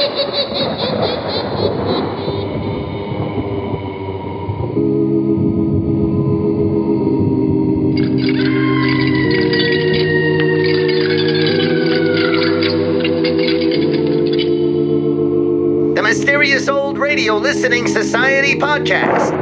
The Mysterious Old Radio Listening Society podcast.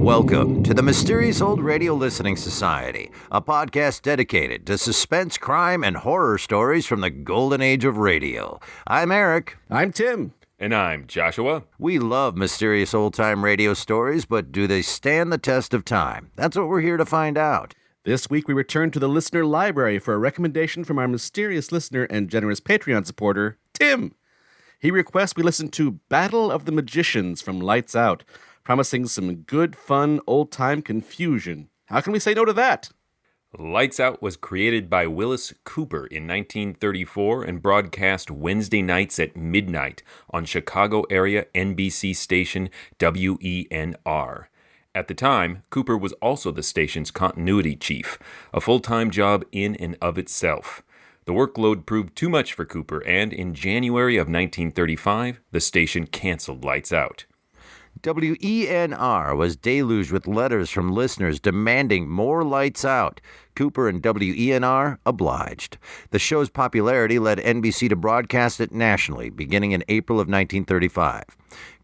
Welcome to the Mysterious Old Radio Listening Society, a podcast dedicated to suspense, crime, and horror stories from the golden age of radio. I'm Eric. I'm Tim. And I'm Joshua. We love mysterious old-time radio stories, but do they stand the test of time? That's what we're here to find out. This week we return to the listener library for a recommendation from our mysterious listener and generous Patreon supporter, Tim. He requests we listen to Battle of the Magicians from Lights Out, promising some good, fun, old-time confusion. How can we say no to that? Lights Out was created by Wyllis Cooper in 1934 and broadcast Wednesday nights at midnight on Chicago area NBC station WENR. At the time, Cooper was also the station's continuity chief, a full-time job in and of itself. The workload proved too much for Cooper, and in January of 1935, the station canceled Lights Out. WENR was deluged with letters from listeners demanding more Lights Out. Cooper and WENR obliged. The show's popularity led NBC to broadcast it nationally, beginning in April of 1935.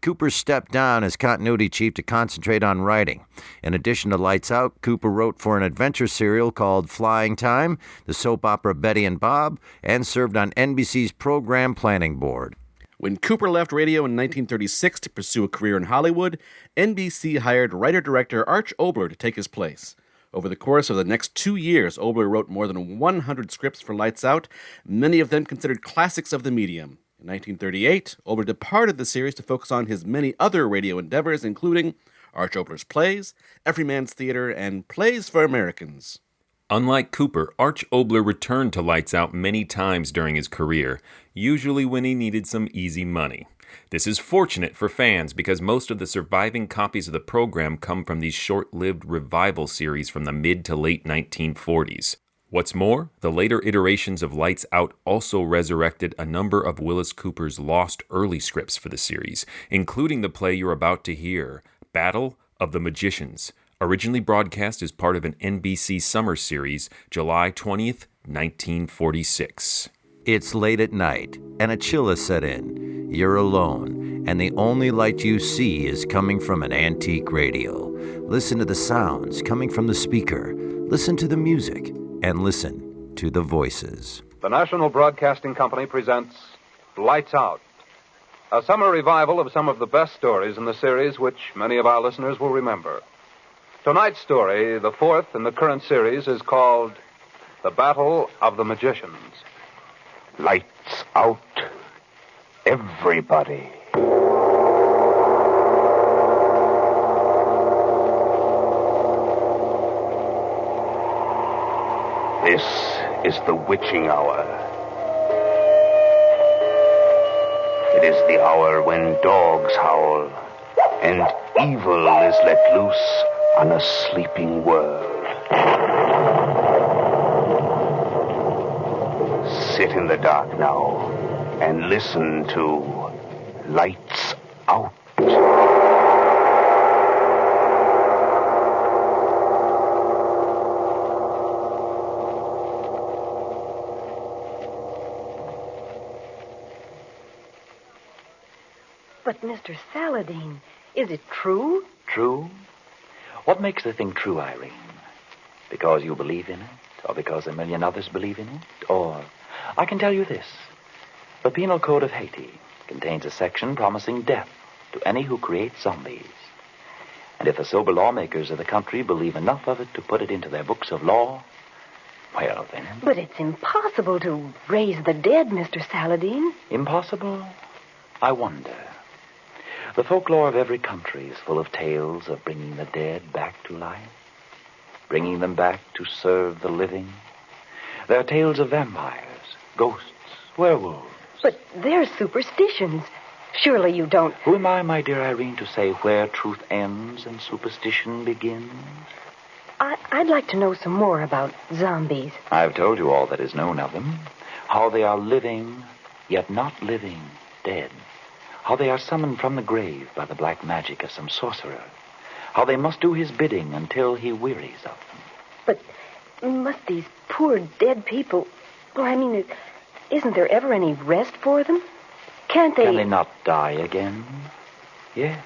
Cooper stepped down as continuity chief to concentrate on writing. In addition to Lights Out, Cooper wrote for an adventure serial called Flying Time, the soap opera Betty and Bob, and served on NBC's program planning board. When Cooper left radio in 1936 to pursue a career in Hollywood, NBC hired writer-director Arch Oboler to take his place. Over the course of the next 2 years, Oboler wrote more than 100 scripts for Lights Out, many of them considered classics of the medium. In 1938, Oboler departed the series to focus on his many other radio endeavors, including Arch Oboler's plays, Everyman's Theater, and Plays for Americans. Unlike Cooper, Arch Oboler returned to Lights Out many times during his career, usually when he needed some easy money. This is fortunate for fans because most of the surviving copies of the program come from these short-lived revival series from the mid to late 1940s. What's more, the later iterations of Lights Out also resurrected a number of Wyllis Cooper's lost early scripts for the series, including the play you're about to hear, Battle of the Magicians, originally broadcast as part of an NBC summer series, July 20th, 1946. It's late at night, and a chill has set in. You're alone, and the only light you see is coming from an antique radio. Listen to the sounds coming from the speaker. Listen to the music, and listen to the voices. The National Broadcasting Company presents Lights Out, a summer revival of some of the best stories in the series which many of our listeners will remember. Tonight's story, the fourth in the current series, is called The Battle of the Magicians. Lights out, everybody. This is the witching hour. It is the hour when dogs howl and evil is let loose on a sleeping world. Sit in the dark now and listen to Lights Out. But, Mr. Saladin, is it true? True? What makes the thing true, Irene? Because you believe in it? Or because a million others believe in it? Or, I can tell you this. The Penal Code of Haiti contains a section promising death to any who create zombies. And if the sober lawmakers of the country believe enough of it to put it into their books of law, well then... But it's impossible to raise the dead, Mr. Saladin. Impossible? I wonder. The folklore of every country is full of tales of bringing the dead back to life, bringing them back to serve the living. There are tales of vampires, ghosts, werewolves. But they're superstitions. Surely you don't... Who am I, my dear Irene, to say where truth ends and superstition begins? I'd like to know some more about zombies. I've told you all that is known of them. How they are living, yet not living, dead. How they are summoned from the grave by the black magic of some sorcerer. How they must do his bidding until he wearies of them. But must these poor dead people... Well, I mean, isn't there ever any rest for them? Can't they... Can they not die again? Yes,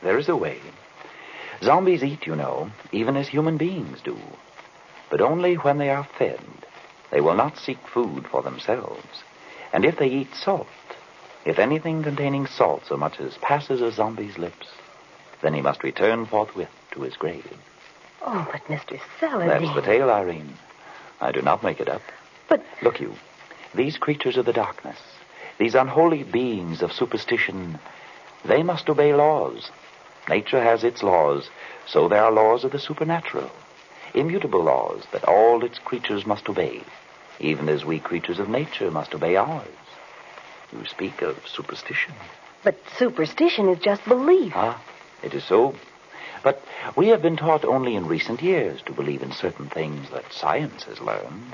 there is a way. Zombies eat, you know, even as human beings do. But only when they are fed. They will not seek food for themselves. And if they eat salt, if anything containing salt so much as passes a zombie's lips, then he must return forthwith to his grave. Oh, but Mr. Saladin... That's the tale, Irene. I do not make it up. But... Look you, these creatures of the darkness, these unholy beings of superstition, they must obey laws. Nature has its laws, so there are laws of the supernatural. Immutable laws that all its creatures must obey, even as we creatures of nature must obey ours. You speak of superstition. But superstition is just belief. Ah, it is so. But we have been taught only in recent years to believe in certain things that science has learned.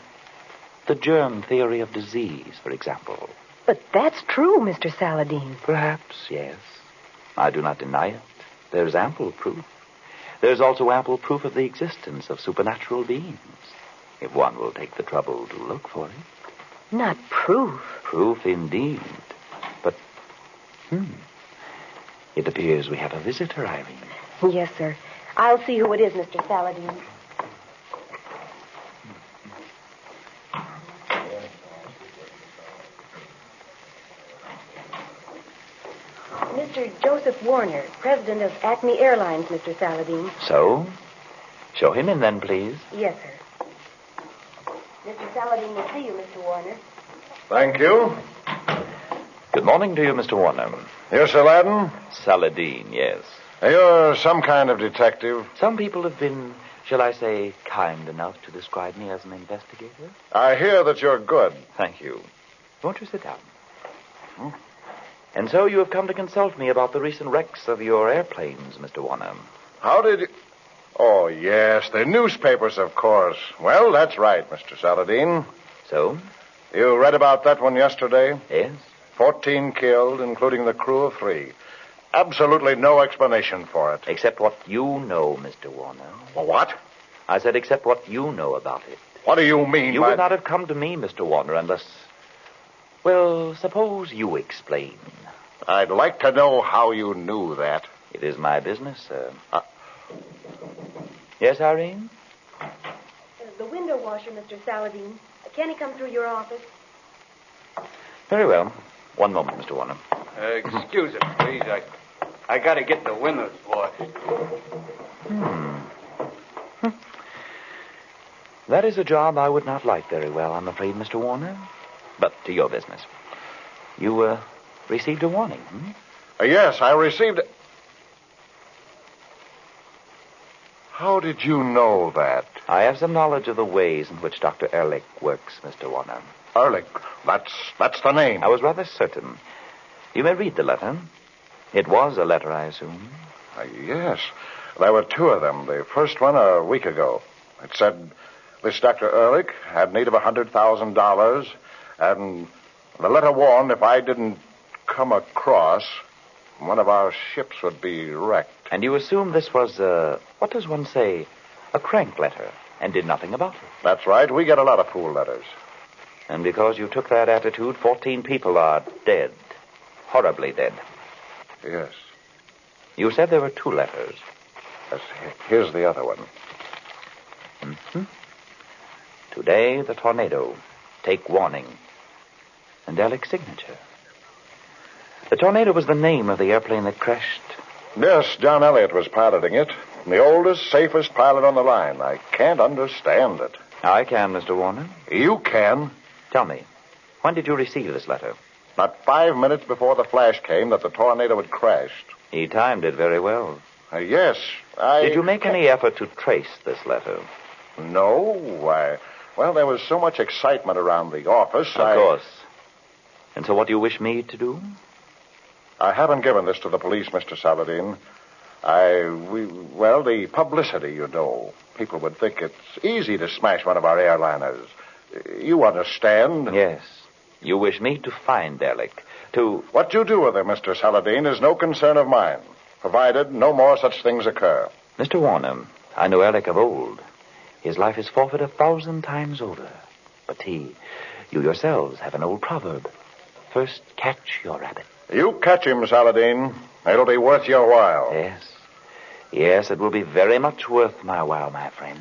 The germ theory of disease, for example. But that's true, Mr. Saladin. Perhaps, yes. I do not deny it. There's ample proof. There's also ample proof of the existence of supernatural beings, if one will take the trouble to look for it. Not proof. Proof indeed. But, it appears we have a visitor, Irene. Yes, sir. I'll see who it is, Mr. Saladin. Mr. Joseph Warner, president of Acme Airlines, Mr. Saladin. So? Show him in then, please. Yes, sir. Mr. Saladin will see you, Mr. Warner. Thank you. Good morning to you, Mr. Warner. You're Saladin? Saladin, yes. You're some kind of detective. Some people have been, shall I say, kind enough to describe me as an investigator. I hear that you're good. Thank you. Won't you sit down? And so you have come to consult me about the recent wrecks of your airplanes, Mr. Warner. How did you... Oh, yes, the newspapers, of course. Well, that's right, Mr. Saladin. So? You read about that one yesterday? Yes. 14 killed, including the crew of 3. Absolutely no explanation for it. Except what you know, Mr. Warner. Well, what? I said except what you know about it. What do you mean You by... would not have come to me, Mr. Warner, unless... Well, suppose you explain. I'd like to know how you knew that. It is my business, sir. Yes, Irene? The window washer, Mr. Saladin. Can he come through your office? Very well. One moment, Mr. Warner. Excuse it, please. I got to get the windows washed. That is a job I would not like very well, I'm afraid, Mr. Warner. But to your business. You, received a warning, Yes, I received... How did you know that? I have some knowledge of the ways in which Dr. Ehrlich works, Mr. Warner. Ehrlich. That's the name. I was rather certain. You may read the letter. It was a letter, I assume. Yes. There were 2 of them. The first one a week ago. It said, this Dr. Ehrlich had need of $100,000, and the letter warned if I didn't come across, one of our ships would be wrecked. And you assumed this was, what does one say, a crank letter, and did nothing about it. That's right. We get a lot of fool letters. And because you took that attitude, 14 people are dead. Horribly dead. Yes. You said there were 2 letters. Yes. Here's the other one. Today, the tornado. Take warning. And Ehrlich's signature. The tornado was the name of the airplane that crashed. Yes, John Elliott was piloting it. The oldest, safest pilot on the line. I can't understand it. I can, Mr. Warner. You can. Tell me, when did you receive this letter? Not 5 minutes before the flash came that the tornado had crashed. He timed it very well. Yes, Did you make any effort to trace this letter? No, well, there was so much excitement around the office, Of course. And so what do you wish me to do? I haven't given this to the police, Mr. Saladin. The publicity, you know. People would think it's easy to smash one of our airliners. You understand? Yes. You wish me to find Ehrlich, to... What you do with him, Mr. Saladin, is no concern of mine, provided no more such things occur. Mr. Warner, I know Ehrlich of old. His life is forfeit 1,000 times over. But you yourselves have an old proverb. First catch your rabbit. You catch him, Saladin. It'll be worth your while. Yes. Yes, it will be very much worth my while, my friend.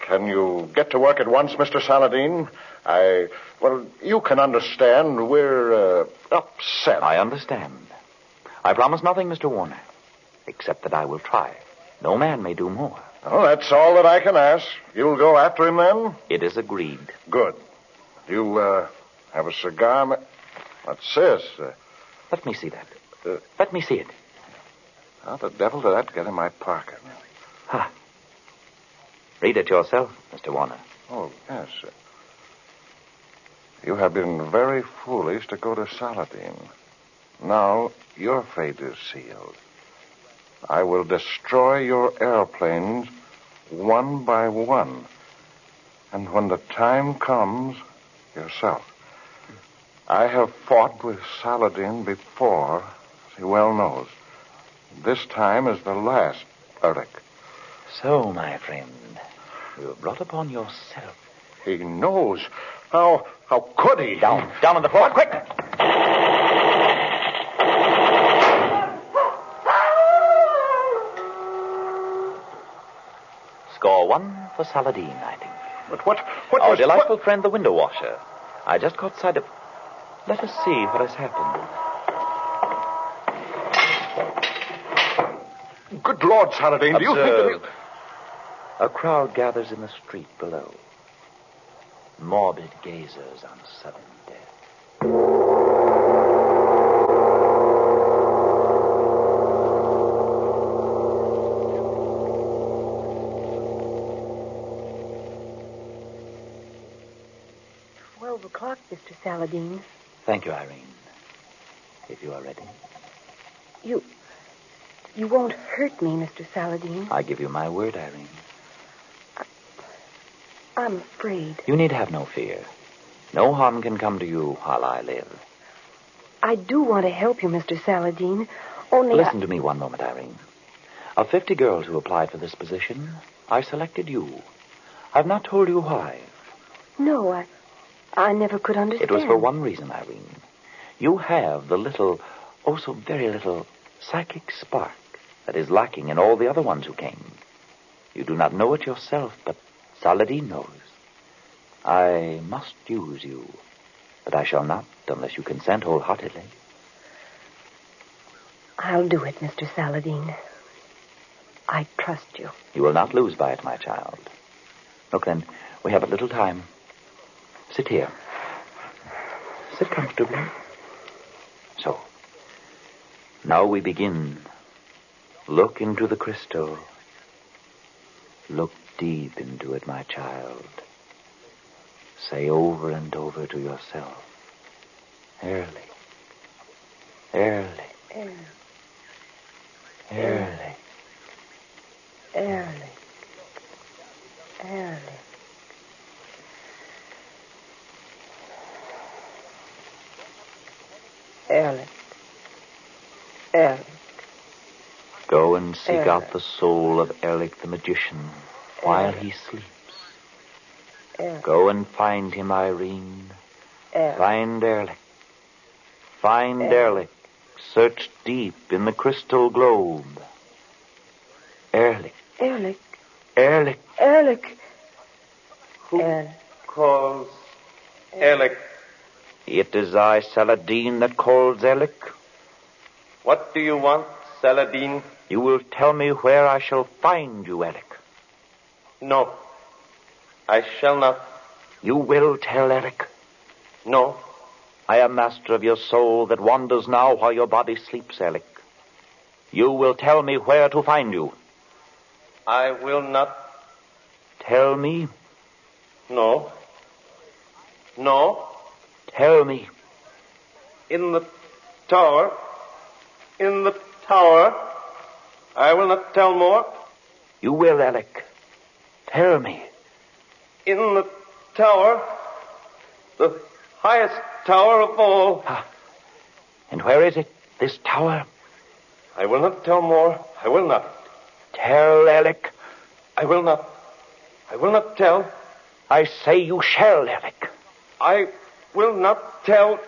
Can you get to work at once, Mr. Saladin? You can understand we're upset. I understand. I promise nothing, Mr. Warner, except that I will try. No man may do more. Oh, that's all that I can ask. You'll go after him, then? It is agreed. Good. You, have a cigar? What's this? Let me see that. Let me see it. How the devil did that get in my pocket? Ha. Read it yourself, Mr. Warner. Oh, yes. You have been very foolish to go to Saladin. Now your fate is sealed. I will destroy your airplanes one by one. And when the time comes, yourself. I have fought with Saladin before, as he well knows. This time is the last, Ehrlich. So, my friend, you have brought upon yourself. He knows. How could he? Down on the floor, quick! Score 1 for Saladin, I think. But what Our was... delightful friend, the window washer. I just caught sight of... Let us see what has happened. Good Lord, Saladin, do you think that he... A crowd gathers in the street below. Morbid gazers on sudden death. O'clock, Mr. Saladin. Thank you, Irene. If you are ready. You won't hurt me, Mr. Saladin. I give you my word, Irene. I'm afraid. You need have no fear. No harm can come to you while I live. I do want to help you, Mr. Saladin. Only Listen to me one moment, Irene. Of 50 girls who applied for this position, I selected you. I've not told you why. No, I never could understand. It was for one reason, Irene. You have the little, oh so very little, psychic spark that is lacking in all the other ones who came. You do not know it yourself, but Saladin knows. I must use you, but I shall not unless you consent wholeheartedly. I'll do it, Mr. Saladin. I trust you. You will not lose by it, my child. Look, then, we have a little time. Sit here. Sit comfortably. So. Now we begin. Look into the crystal. Look deep into it, my child. Say over and over to yourself, Ehrlich, Ehrlich, Ehrlich, Ehrlich, Ehrlich. Ehrlich. Ehrlich. Go and seek Ehrlich. out the soul of Ehrlich the magician while he sleeps. Ehrlich. Go and find him, Irene. Ehrlich. Find Ehrlich. Find Ehrlich. Search deep in the crystal globe. Ehrlich. Ehrlich. Ehrlich. Ehrlich. Who Ehrlich. calls Ehrlich? It is I, Saladin, that calls Ehrlich. What do you want, Saladin? You will tell me where I shall find you, Ehrlich. No. I shall not. You will tell Ehrlich. No. I am master of your soul that wanders now while your body sleeps, Ehrlich. You will tell me where to find you. I will not. Tell me. No. No. Tell me. In the tower. In the tower. I will not tell more. You will, Ehrlich. Tell me. In the tower, the highest tower of all. And where is it, this tower? I will not tell more. I will not. Tell, Ehrlich. I will not. I will not tell. I say you shall, Ehrlich. I will not tell.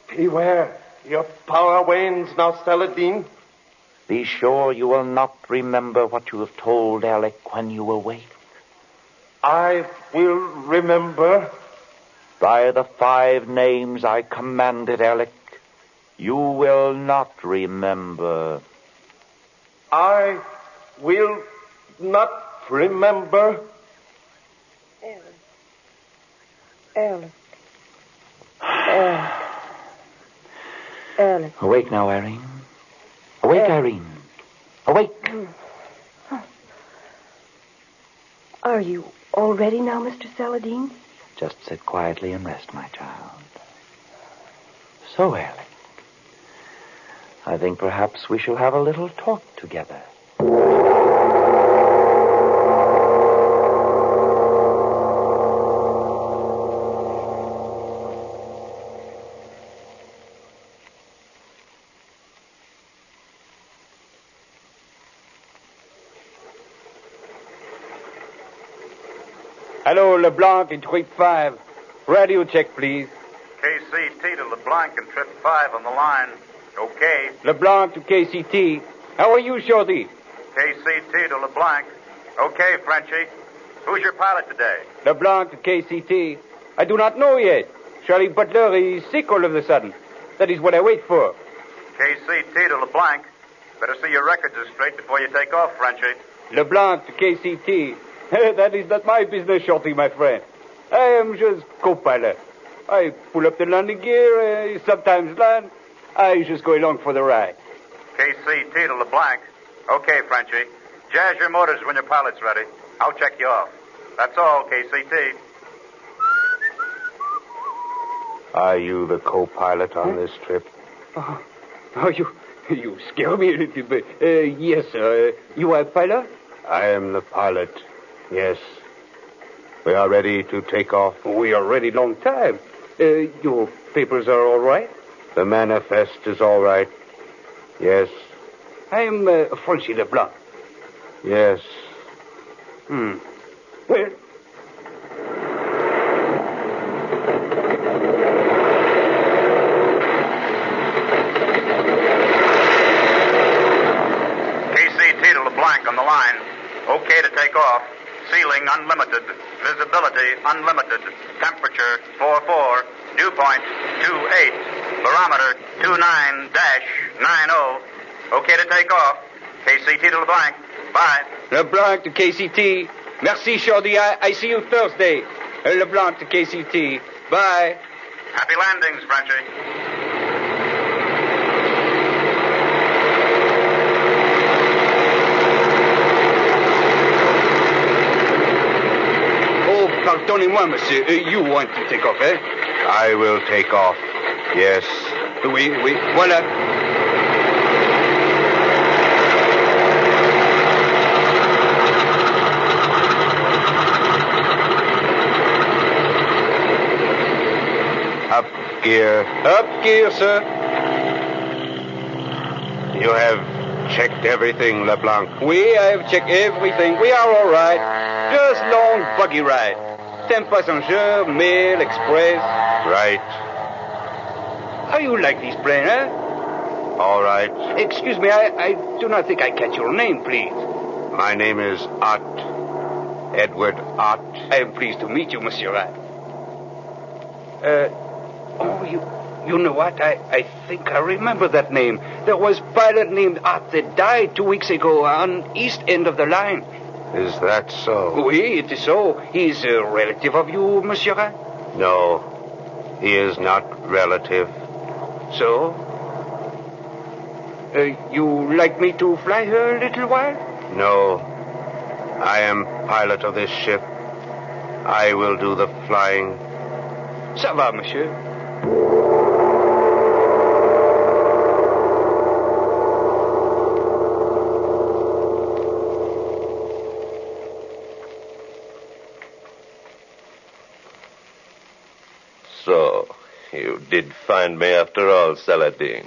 Beware. Your power wanes now, Saladin. Be sure you will not remember what you have told Ehrlich when you awake. I will remember. By the 5 names I commanded, Ehrlich, you will not remember. I will not remember. Ehrlich. Ehrlich. Awake now, Irene. Awake, Irene. Awake. Are you all ready now, Mr. Saladin? Just sit quietly and rest, my child. So, Ehrlich, I think perhaps we shall have a little talk together. Hello, LeBlanc in trip 5. Radio check, please. KCT to LeBlanc and trip 5 on the line. Okay. LeBlanc to KCT. How are you, Shorty? KCT to LeBlanc. Okay, Frenchie. Who's your pilot today? LeBlanc to KCT. I do not know yet. Charlie Butler is sick all of a sudden. That is what I wait for. KCT to LeBlanc. Better see your records are straight before you take off, Frenchie. LeBlanc to KCT. That is not my business, Shorty, my friend. I am just co-pilot. I pull up the landing gear, sometimes land. I just go along for the ride. KCT to LeBlanc. Okay, Frenchie. Jazz your motors when your pilot's ready. I'll check you off. That's all, KCT. Are you the co-pilot on this trip? Oh, you scare me a little bit. Yes, sir. You are pilot? I am the pilot. Yes. We are ready to take off. We are ready long time. Your papers are all right? The manifest is all right. Yes. I am Francis Leblanc. Yes. Well, KCT to LeBlanc on the line. Okay to take off. Ceiling unlimited. Visibility unlimited. Temperature 44. Dew point 28. Barometer 29-90. Okay to take off. KCT to LeBlanc. Bye. LeBlanc to KCT. Merci, Shorty. I see you Thursday. LeBlanc to KCT. Bye. Happy landings, Frenchie. Pardonnez-moi, monsieur. You want to take off, eh? I will take off. Yes. Oui, voilà. Up gear. Up gear, sir. You have checked everything, LeBlanc. Oui, I have checked everything. We are all right. Just long buggy ride. 10 passengers, mail, express. Right. How you like this plane, eh? All right. Excuse me, I do not think I catch your name, please. My name is Ott. Edward Ott. I am pleased to meet you, Monsieur Ott. You know what? I think I remember that name. There was a pilot named Ott that died 2 weeks ago on east end of the line. Is that so? Oui, it is so. He is a relative of you, Monsieur Ott? No, he is not relative. So? You like me to fly her a little while? No. I am pilot of this ship. I will do the flying. Ça va, monsieur. So, you did find me after all, Saladin.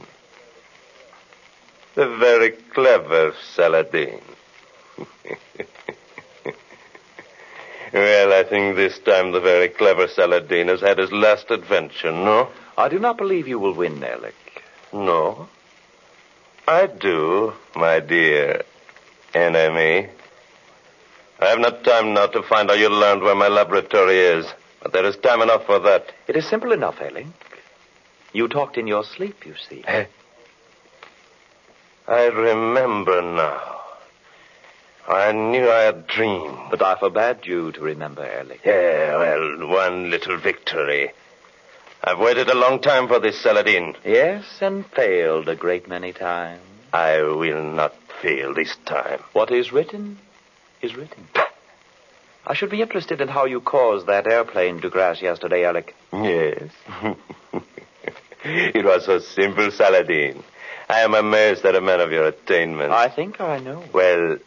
The very clever Saladin. Well, I think this time the very clever Saladin has had his last adventure, no? I do not believe you will win, Ehrlich. No. I do, my dear enemy. I have not time now to find out you learned where my laboratory is, but there is time enough for that. It is simple enough, Ehrlich. You talked in your sleep, you see. I remember now. I knew I had dreamed. But I forbade you to remember, Ehrlich. Yeah, well, one little victory. I've waited a long time for this, Saladin. Yes, and failed a great many times. I will not fail this time. What is written is written. I should be interested in how you caused that airplane to crash yesterday, Ehrlich. Yes. It was so simple, Saladin. I am amazed at a man of your attainments. I think I know. Well,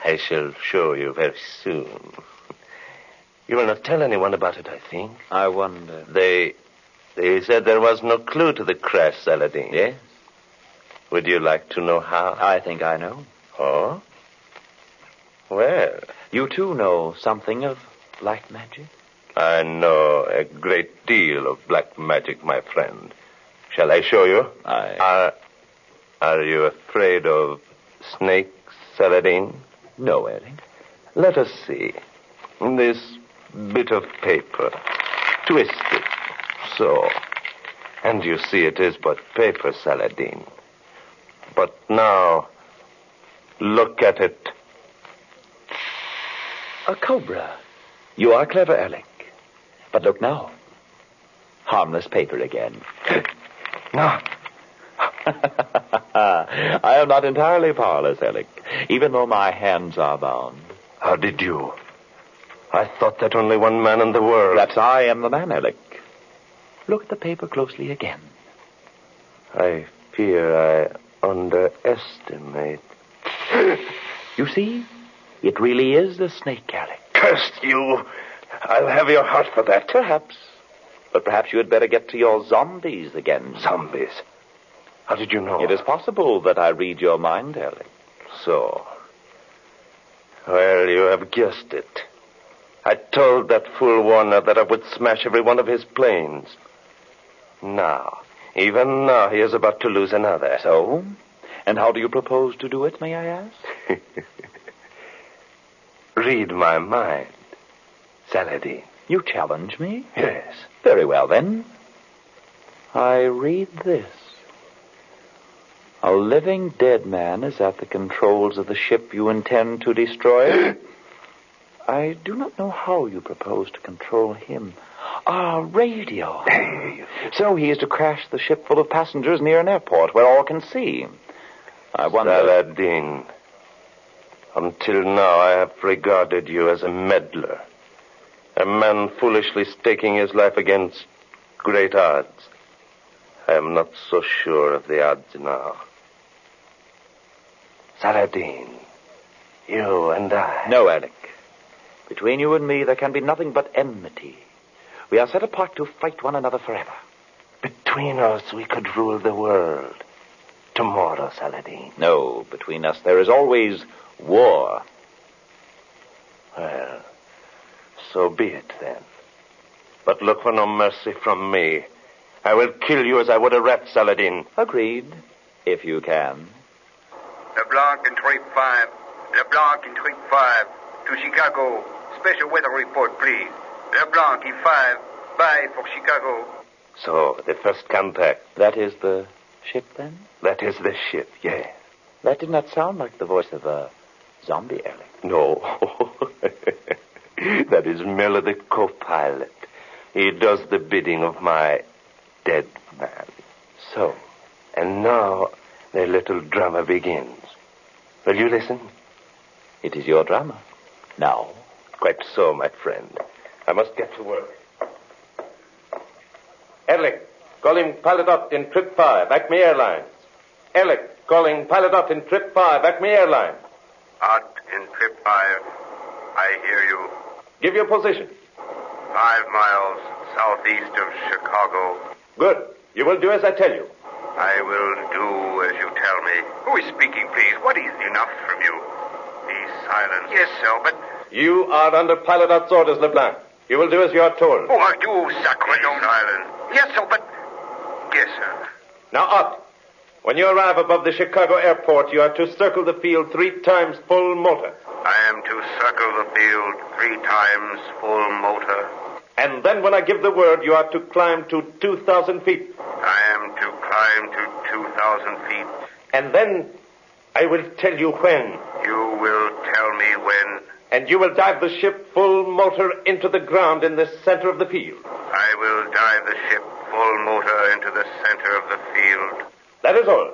I shall show you very soon. You will not tell anyone about it, I think. I wonder. They said there was no clue to the crash, Saladin. Yes. Would you like to know how? I think I know. Oh? Well. You too know something of black magic? I know a great deal of black magic, my friend. Shall I show you? Are you afraid of snakes, Saladin? No, Ehrlich. Let us see. This bit of paper. Twist it. So. And you see it is but paper, Saladin. But now, look at it. A cobra. You are clever, Ehrlich. But look now. Harmless paper again. No. I am not entirely powerless, Ehrlich, even though my hands are bound. How did you? I thought that only one man in the world. Perhaps I am the man, Ehrlich. Look at the paper closely again. I fear I underestimate. You see? It really is the snake, Ehrlich. Curse you! I'll have your heart for that. Perhaps. But perhaps you had better get to your zombies again. Zombies? How did you know? It is possible that I read your mind, Ehrlich. So. Well, you have guessed it. I told that fool Warner that I would smash every one of his planes. Now, even now, he is about to lose another. So? And how do you propose to do it, may I ask? Read my mind, Saladin. You challenge me? Yes. Very well, then. I read this. A living dead man is at the controls of the ship you intend to destroy. I do not know how you propose to control him. Radio. So he is to crash the ship full of passengers near an airport where all can see. I wonder... Saladin, until now I have regarded you as a meddler. A man foolishly staking his life against great odds. I am not so sure of the odds now. Saladin, you and I... No, Ehrlich. Between you and me, there can be nothing but enmity. We are set apart to fight one another forever. Between us, we could rule the world. Tomorrow, Saladin. No, between us, there is always war. Well, so be it, then. But look for no mercy from me. I will kill you as I would a rat, Saladin. Agreed, if you can. LeBlanc and Trape 5. LeBlanc and Trape 5. To Chicago. Special weather report, please. LeBlanc, E5. Bye for Chicago. So, the first contact. That is the ship, then? That is the ship, yes. That did not sound like the voice of a zombie, Ehrlich. No. That is merely the co-pilot. He does the bidding of my dead man. So, and now the little drama begins. Will you listen? It is your drama. Now. Quite so, my friend. I must get to work. Ehrlich, calling pilot up in trip 5, Acme Airlines. Ehrlich, calling pilot up in trip 5, Acme Airlines. Out in trip 5. I hear you. Give your position. 5 miles southeast of Chicago. Good. You will do as I tell you. I will do as you tell me. Who is speaking, please? What is enough from you? Be silent. Yes, sir, but... You are under pilot orders, LeBlanc. You will do as you are told. Who are you, sacre? Be silent. Yes, sir, but... Yes, sir. Now, up. When you arrive above the Chicago airport, you are to circle the field 3 times full motor. I am to circle the field 3 times full motor. And then when I give the word, you are to climb to 2,000 feet. I am to climb to 2,000 feet. And then I will tell you when. You will tell me when. And you will dive the ship full motor into the ground in the center of the field. I will dive the ship full motor into the center of the field. That is all.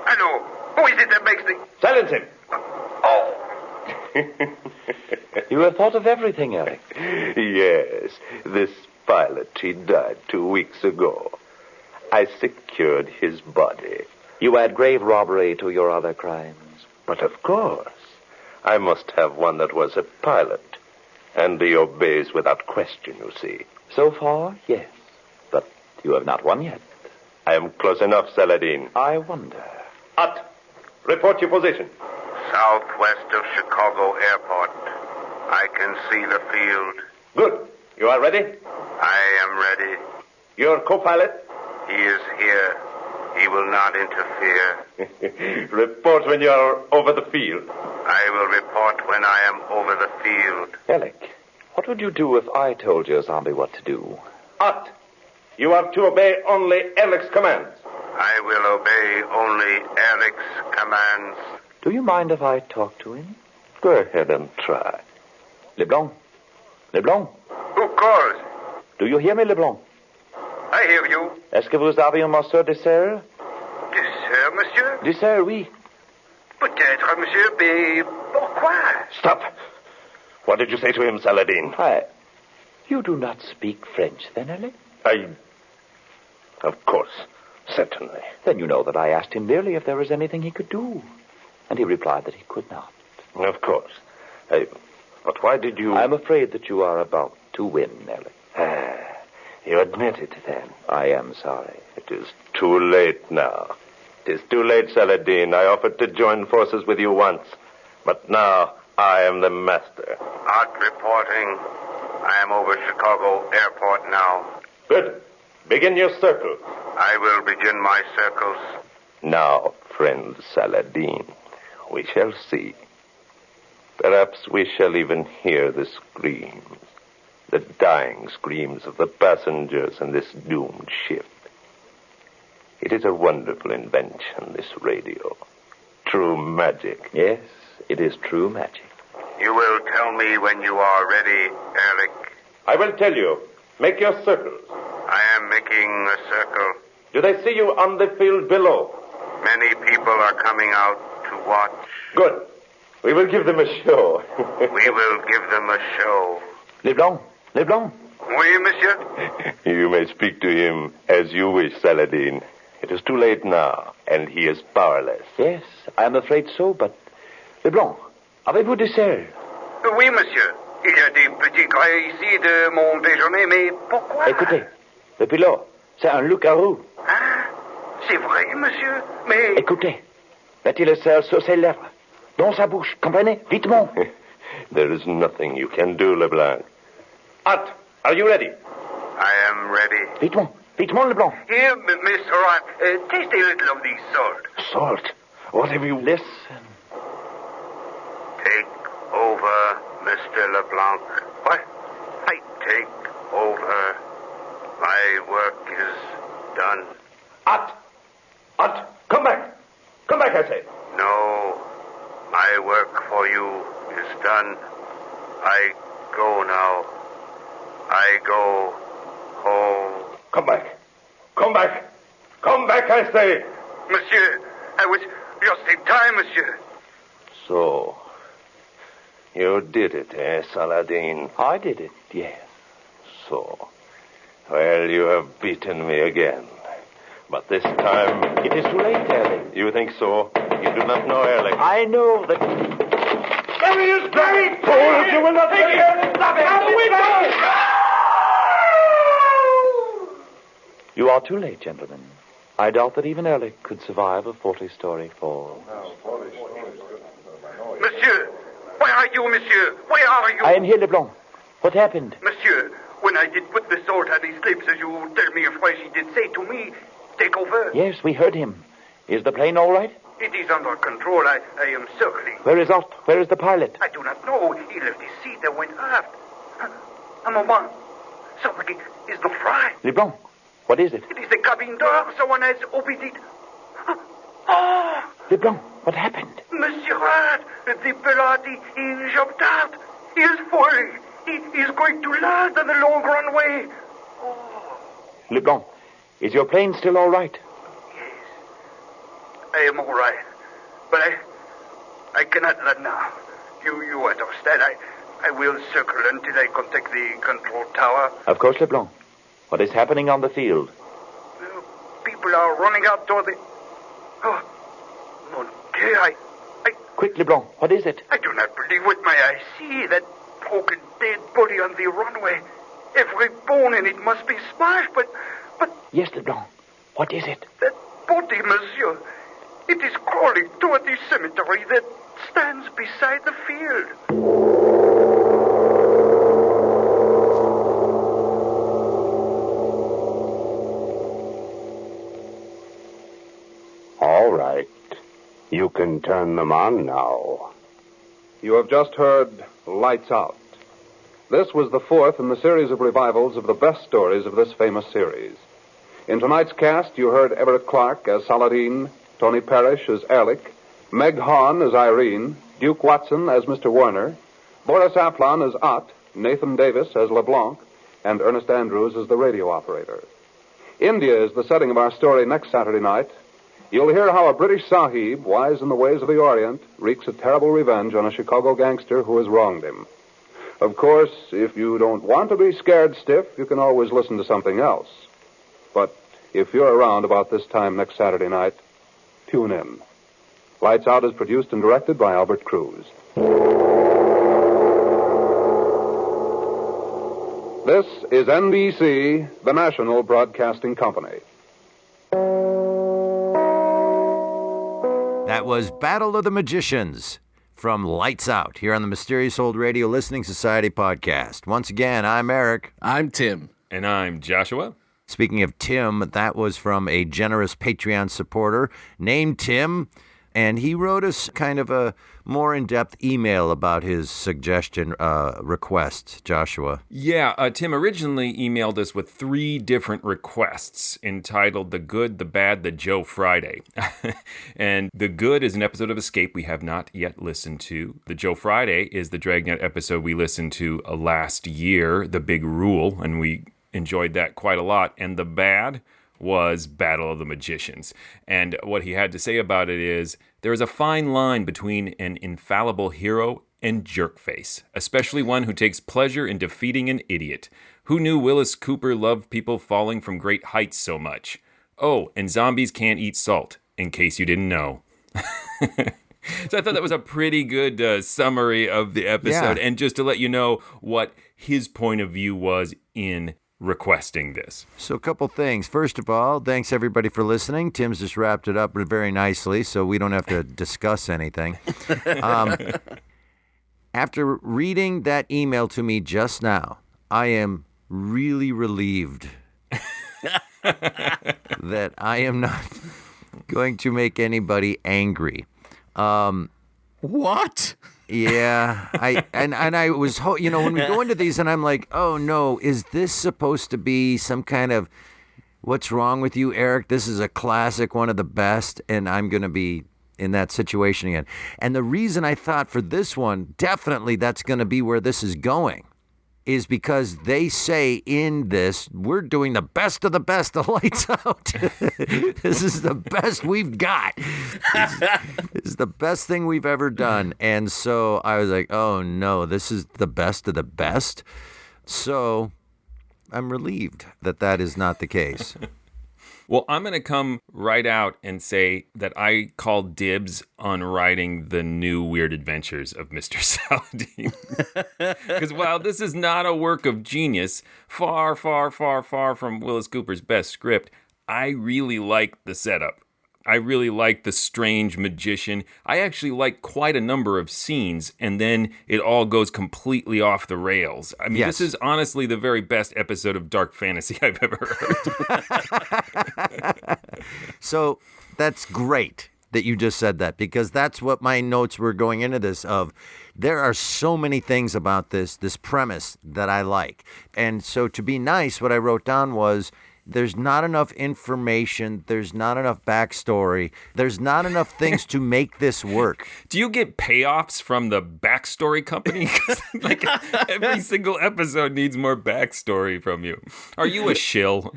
Hello. Who is it that makes the... Silence him. Oh. You have thought of everything, Ehrlich. Yes. This pilot, he died 2 weeks ago. I secured his body. You add grave robbery to your other crimes. But of course, I must have one that was a pilot. And he obeys without question, you see. So far, yes. But you have not won yet. I am close enough, Saladin. I wonder. Ut, report your position. Southwest of Chicago Airport. I can see the field. Good. You are ready? I am ready. Your co-pilot? He is here. He will not interfere. Report when you are over the field. I will report when I am over the field. Ehrlich, what would you do if I told your zombie what to do? Ut, you are to obey only Ehrlich's commands. I will obey only Ehrlich's commands. Do you mind if I talk to him? Go ahead and try. Leblanc? Leblanc? Who calls? Do you hear me, Leblanc? I hear you. Est-ce que vous avez un morceau de serre? Dessert, monsieur? Dessert, oui. Peut-être, monsieur, mais pourquoi? Stop. What did you say to him, Saladin? You do not speak French, then, Ehrlich? Of course. Certainly. Then you know that I asked him merely if there was anything he could do. And he replied that he could not. Of course. But why did you... I'm afraid that you are about to win, Ehrlich. You admit it, then? I am sorry. It is too late now. It is too late, Saladin. I offered to join forces with you once. But now I am the master. Out reporting. I am over Chicago Airport now. Good. Begin your circle. I will begin my circles. Now, friend Saladin, we shall see. Perhaps we shall even hear the screams, the dying screams of the passengers in this doomed ship. It is a wonderful invention, this radio. True magic. Yes, it is true magic. You will tell me when you are ready, Ehrlich. I will tell you. Make your circles. I am making a circle. Do they see you on the field below? Many people are coming out to watch. Good. We will give them a show. We will give them a show. Leblanc. Leblanc. Oui, monsieur? You may speak to him as you wish, Saladin. It is too late now, and he is powerless. Yes, I am afraid so, but... Leblanc, avez-vous des selles? Oui, monsieur. Il y a des petits grains ici de mon déjeuner, mais pourquoi? Écoutez, depuis là, c'est un loup-garou. Ah, c'est vrai, monsieur, mais... Écoutez, mettez le sel sur ses lèvres, dans sa bouche, comprenez? Vitement. There is nothing you can do, Leblanc. Art, are you ready? I am ready. Vitement, vitement, Leblanc. Here, Mr. Art, taste a little of the salt. Salt? What have you... Listen. Take over, Mr. LeBlanc. What? I take over. My work is done. Art, come back. Come back, I say. No, my work for you is done. I go now. I go home. Come back. Come back. Come back, I say. Monsieur, I was just in time, monsieur. So, you did it, eh, Saladin? I did it, yes. So, well, you have beaten me again. But this time... It is too late, Ehrlich. You think so? You do not know Ehrlich. I know that... There he is, Barry! Fools, you will not take it! Stop it! Out the window! You are too late, gentlemen. I doubt that even Ehrlich could survive a 40-story fall. Monsieur, where are you, monsieur? Where are you? I am here, Leblanc. What happened? Monsieur, when I did put the salt on his lips, as you tell me afresh, he did say to me, take over. Yes, we heard him. Is the plane all right? It is under control. I am circling. Where is Ott? Where is the pilot? I do not know. He left his seat and went aft. A moment. Somebody is not right. Leblanc, what is it? It is the cabin door. Someone has opened it. Leblanc, what happened? Monsieur Hart, the pilot, he jumped out. He is falling. He is going to land on the long runway. Leblanc, is your plane still all right? Yes. I am all right. But I cannot land now. You understand? I will circle until I contact the control tower. Of course, Leblanc. What is happening on the field? People are running out toward the... Oh, mon Dieu, I... Quick, Leblanc, what is it? I do not believe what my eyes see. That broken dead body on the runway. Every bone in it must be smashed, but... Yes, Leblanc. What is it? That body, monsieur. It is crawling toward the cemetery that stands beside the field. All right. You can turn them on now. You have just heard Lights Out. This was the fourth in the series of revivals of the best stories of this famous series. In tonight's cast, you heard Everett Clark as Saladin, Tony Parrish as Ehrlich, Meg Hahn as Irene, Duke Watson as Mr. Werner, Boris Aplon as Ott, Nathan Davis as LeBlanc, and Ernest Andrews as the radio operator. India is the setting of our story next Saturday night. You'll hear how a British sahib, wise in the ways of the Orient, wreaks a terrible revenge on a Chicago gangster who has wronged him. Of course, if you don't want to be scared stiff, you can always listen to something else. But if you're around about this time next Saturday night, tune in. Lights Out is produced and directed by Albert Cruz. This is NBC, the national broadcasting company. That was Battle of the Magicians from Lights Out here on the Mysterious Old Radio Listening Society podcast. Once again, I'm Eric. I'm Tim. And I'm Joshua. Speaking of Tim, that was from a generous Patreon supporter named Tim, and he wrote us kind of a more in-depth email about his suggestion request, Joshua. Yeah, Tim originally emailed us with 3 different requests entitled The Good, the Bad, the Joe Friday. And The Good is an episode of Escape we have not yet listened to. The Joe Friday is the Dragnet episode we listened to last year, The Big Rule, and we enjoyed that quite a lot. And the bad was Battle of the Magicians. And what he had to say about it is, there is a fine line between an infallible hero and jerkface, especially one who takes pleasure in defeating an idiot. Who knew Wyllis Cooper loved people falling from great heights so much? Oh, and zombies can't eat salt, in case you didn't know. So I thought that was a pretty good summary of the episode. Yeah. And just to let you know what his point of view was in requesting this. So a couple things. First of all, thanks everybody for listening. Tim's just wrapped it up very nicely, so we don't have to discuss anything. After reading that email to me just now, I am really relieved that I am not going to make anybody angry. What? Yeah, I was, when we go into these and I'm like, oh no, is this supposed to be some kind of, what's wrong with you, Eric? This is a classic, one of the best, and I'm going to be in that situation again. And the reason I thought for this one, definitely that's going to be where this is going, is because they say in this, we're doing the best of Lights Out. This is the best we've got. This is the best thing we've ever done. And so I was like, oh no, this is the best of the best. So I'm relieved that is not the case. Well, I'm going to come right out and say that I call dibs on writing the new Weird Adventures of Mr. Saladin. Because while this is not a work of genius, far, far, far, far from Wyllis Cooper's best script, I really like the setup. I really like the strange magician. I actually like quite a number of scenes, and then it all goes completely off the rails. I mean, This is honestly the very best episode of dark fantasy I've ever heard. So that's great that you just said that, because that's what my notes were going into this of. There are so many things about this premise that I like. And so to be nice, what I wrote down was, there's not enough information. There's not enough backstory. There's not enough things to make this work. Do you get payoffs from the backstory company? 'Cause, like, every single episode needs more backstory from you. Are you a shill?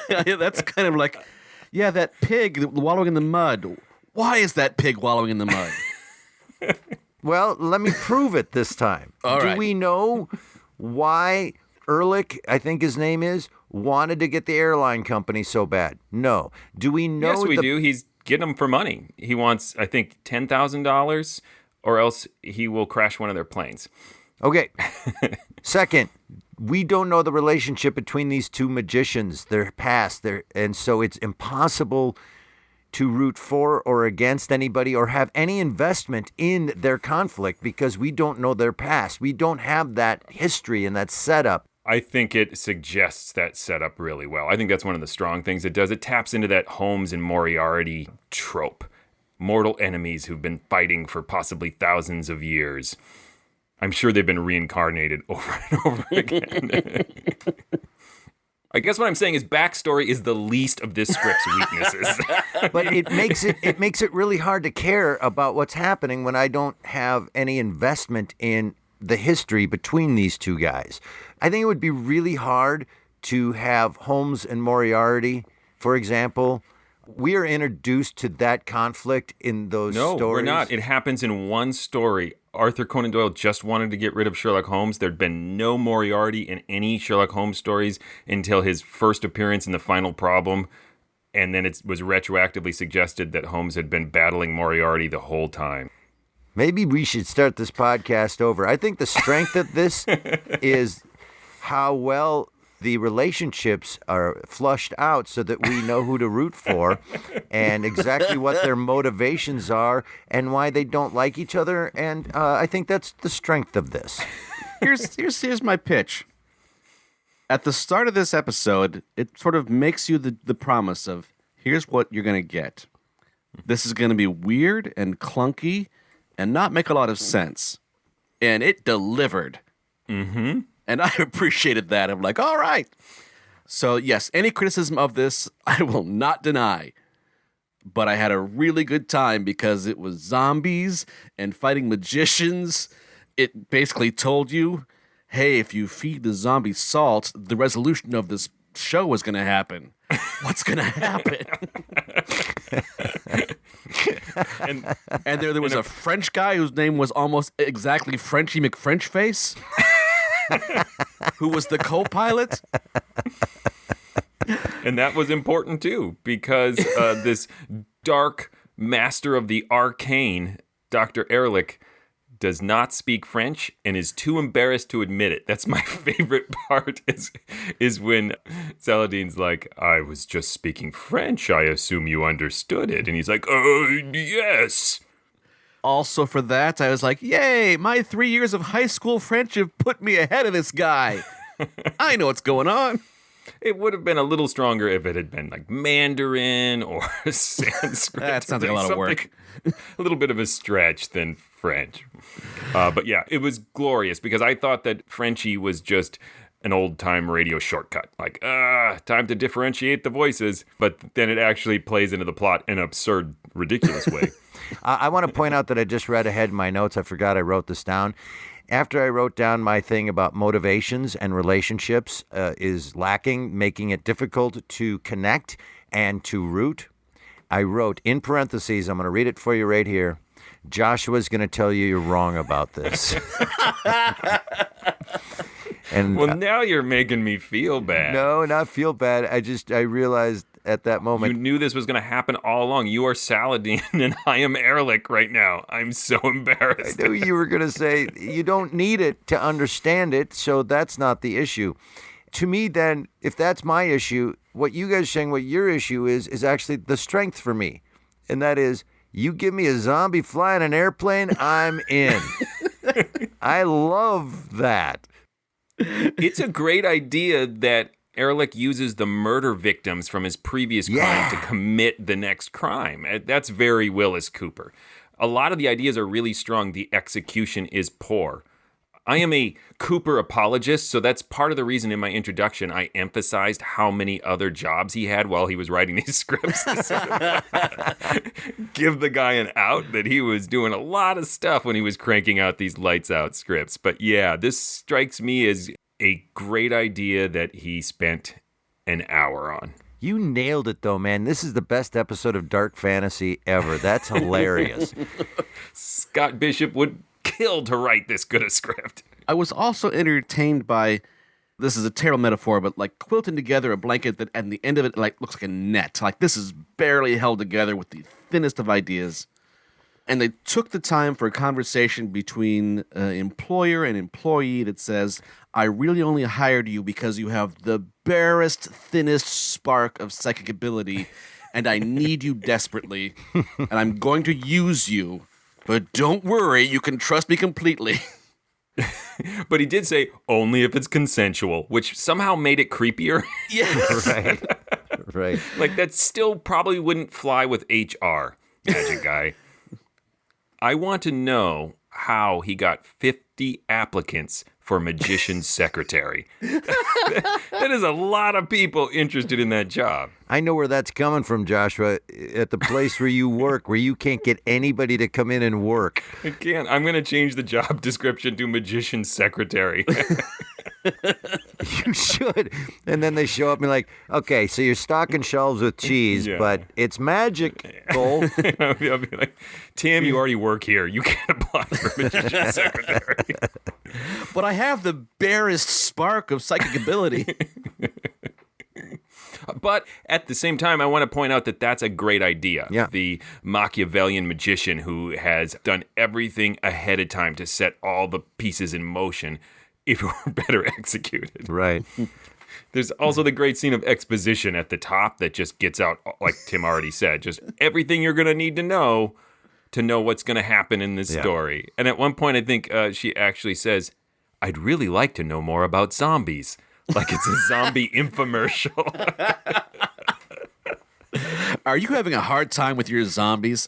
Yeah, that's kind of like, that pig wallowing in the mud. Why is that pig wallowing in the mud? Well, let me prove it this time. All right. Do we know why Ehrlich, I think his name is, wanted to get the airline company so bad? No. Do we know? Yes, we do. He's getting them for money. He wants, I think, $10,000, or else he will crash one of their planes. Okay. Second, we don't know the relationship between these two magicians, their past, and so it's impossible to root for or against anybody or have any investment in their conflict because we don't know their past. We don't have that history and that setup. I think it suggests that setup really well. I think that's one of the strong things it does. It taps into that Holmes and Moriarty trope. Mortal enemies who've been fighting for possibly thousands of years. I'm sure they've been reincarnated over and over again. I guess what I'm saying is backstory is the least of this script's weaknesses. But it makes it really hard to care about what's happening when I don't have any investment in the history between these two guys. I think it would be really hard to have Holmes and Moriarty, for example. We are introduced to that conflict in those stories. No, we're not. It happens in one story. Arthur Conan Doyle just wanted to get rid of Sherlock Holmes. There'd been no Moriarty in any Sherlock Holmes stories until his first appearance in The Final Problem. And then it was retroactively suggested that Holmes had been battling Moriarty the whole time. Maybe we should start this podcast over. I think the strength of this is how well the relationships are flushed out so that we know who to root for and exactly what their motivations are and why they don't like each other. And I think that's the strength of this. Here's my pitch. At the start of this episode, it sort of makes you the promise of, here's what you're going to get. This is going to be weird and clunky and not make a lot of sense. And it delivered. Mm-hmm. And I appreciated that. I'm like, all right. So, yes, any criticism of this, I will not deny. But I had a really good time because it was zombies and fighting magicians. It basically told you, hey, if you feed the zombie salt, the resolution of this show is going to happen. What's going to happen? and there was a French guy whose name was almost exactly Frenchy McFrenchface. Who was the co-pilot? And that was important too, because this dark master of the arcane, Dr. Ehrlich, does not speak French and is too embarrassed to admit it. That's my favorite part is when Saladin's like, I was just speaking French. I assume you understood it. And he's like, oh, yes. Also for that, I was like, yay, my 3 years of high school friendship put me ahead of this guy. I know what's going on. It would have been a little stronger if it had been like Mandarin or Sanskrit. That sounds like a lot of work. A little bit of a stretch than French. But yeah, it was glorious because I thought that Frenchie was just an old-time radio shortcut. Like, time to differentiate the voices. But then it actually plays into the plot in an absurd, ridiculous way. I want to point out that I just read ahead in my notes. I forgot I wrote this down. After I wrote down my thing about motivations and relationships is lacking, making it difficult to connect and to root, I wrote in parentheses, I'm going to read it for you right here, Joshua's going to tell you you're wrong about this. And well, now you're making me feel bad. No, not feel bad. I realized at that moment. You knew this was going to happen all along. You are Saladin, and I am Ehrlich right now. I'm so embarrassed. I knew you were going to say you don't need it to understand it, so that's not the issue. To me, then, if that's my issue, what you guys are saying, what your issue is actually the strength for me. And that is, you give me a zombie flying an airplane, I'm in. I love that. It's a great idea that Ehrlich uses the murder victims from his previous crime to commit the next crime. That's very Wyllis Cooper. A lot of the ideas are really strong. The execution is poor. I am a Cooper apologist, so that's part of the reason in my introduction I emphasized how many other jobs he had while he was writing these scripts. Give the guy an out that he was doing a lot of stuff when he was cranking out these lights out scripts. But yeah, this strikes me as a great idea that he spent an hour on. You nailed it, though, man. This is the best episode of Dark Fantasy ever. That's hilarious. Scott Bishop would kill to write this good a script. I was also entertained by, this is a terrible metaphor, but like quilting together a blanket that at the end of it like looks like a net. Like this is barely held together with the thinnest of ideas. And they took the time for a conversation between employer and employee that says, I really only hired you because you have the barest, thinnest spark of psychic ability, and I need you desperately, and I'm going to use you. But don't worry, you can trust me completely. But he did say, only if it's consensual, which somehow made it creepier. Yes. Right. Like, that still probably wouldn't fly with HR, Magic Guy. I want to know how he got 50 applicants for magician's secretary. That is a lot of people interested in that job. I know where that's coming from, Joshua. At the place where you work, where you can't get anybody to come in and work. I can't. I'm going to change the job description to magician's secretary. You should. And then they show up and be like, okay, so you're stocking shelves with cheese, but it's magical. I'll be like, Tim, you already work here. You can't apply for magician's secretary. But I have the barest spark of psychic ability. But at the same time, I want to point out that that's a great idea. Yeah. The Machiavellian magician who has done everything ahead of time to set all the pieces in motion if it were better executed. Right. There's also the great scene of exposition at the top that just gets out, like Tim already said, just everything you're going to need to know what's going to happen in this story. And at one point, I think she actually says, I'd really like to know more about zombies. Like it's a zombie infomercial. Are you having a hard time with your zombies?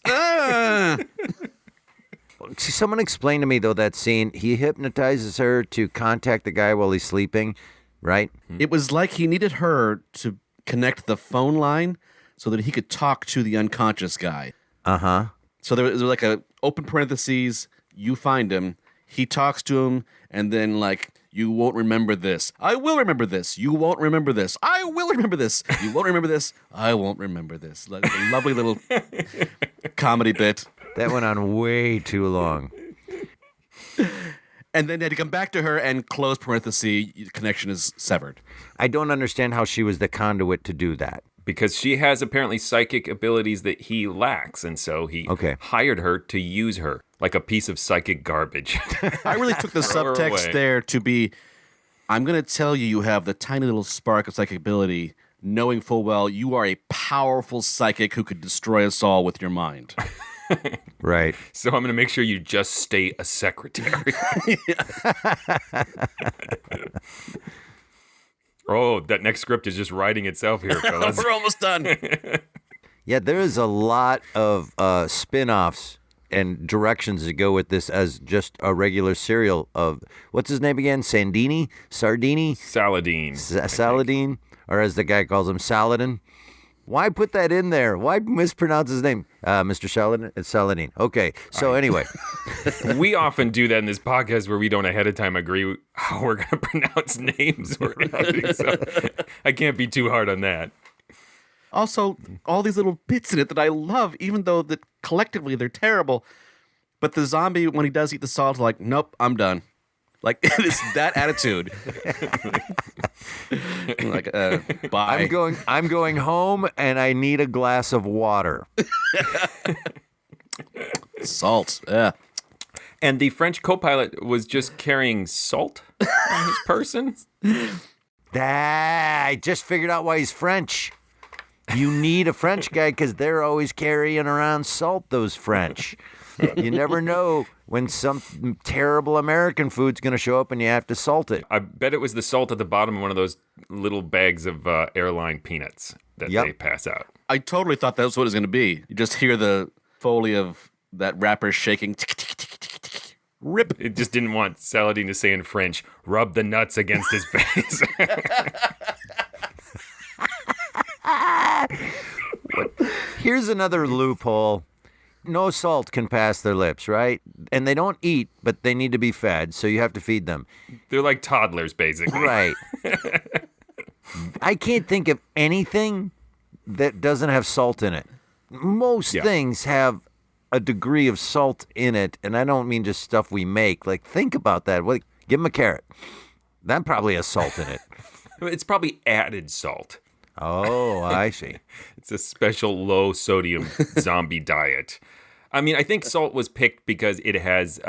See, someone explained to me, though, that scene. He hypnotizes her to contact the guy while he's sleeping, right? It was like he needed her to connect the phone line so that he could talk to the unconscious guy. Uh-huh. So there was like a open parentheses, you find him, he talks to him, and then like, you won't remember this. I will remember this. You won't remember this. I will remember this. You won't remember this. I won't remember this. Like a lovely little comedy bit. That went on way too long. And then they had to come back to her and close parenthesis, connection is severed. I don't understand how she was the conduit to do that. Because she has apparently psychic abilities that he lacks, and so he hired her to use her like a piece of psychic garbage. I really took the subtext there to be, I'm going to tell you have the tiny little spark of psychic ability, knowing full well you are a powerful psychic who could destroy us all with your mind. Right. So I'm going to make sure you just stay a secretary. Oh, that next script is just writing itself here, fellas. We're almost done. Yeah, there is a lot of spin-offs and directions to go with this as just a regular serial of, what's his name again? Sardini? Saladin. Saladin, or as the guy calls him, Saladin. Why put that in there? Why mispronounce his name? Mr. Saladin? It's Saladin. Okay, so anyway. We often do that in this podcast where we don't ahead of time agree how we're going to pronounce names or anything, so I can't be too hard on that. Also, all these little bits in it that I love, even though that collectively they're terrible. But the zombie, when he does eat the salt, like, nope, I'm done. Like, it's that attitude. Like, bye. I'm going home, and I need a glass of water. Salt. Yeah. And the French co-pilot was just carrying salt on his person? I just figured out why he's French. You need a French guy because they're always carrying around salt, those French. You never know when some terrible American food's going to show up and you have to salt it. I bet it was the salt at the bottom of one of those little bags of airline peanuts that they pass out. I totally thought that was what it was going to be. You just hear the Foley of that wrapper shaking. Rip. It just didn't want Saladin to say in French, rub the nuts against his face. Here's another loophole. No salt can pass their lips, right? And they don't eat, but they need to be fed, so you have to feed them. They're like toddlers, basically. Right. I can't think of anything that doesn't have salt in it. Most things have a degree of salt in it, and I don't mean just stuff we make. Like, think about that. Give them a carrot. That probably has salt in it. It's probably added salt. Oh, I see. It's a special low-sodium zombie diet. I mean, I think salt was picked because it has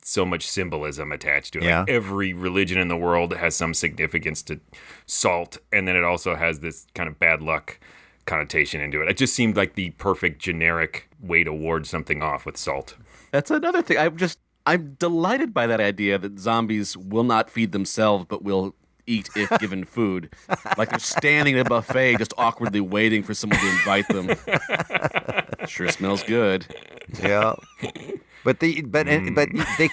so much symbolism attached to it. Yeah. Like every religion in the world has some significance to salt, and then it also has this kind of bad luck connotation into it. It just seemed like the perfect generic way to ward something off with salt. That's another thing. I'm delighted by that idea that zombies will not feed themselves, but will eat if given food. Like they're standing at a buffet just awkwardly waiting for someone to invite them. Sure smells good. Yeah. But they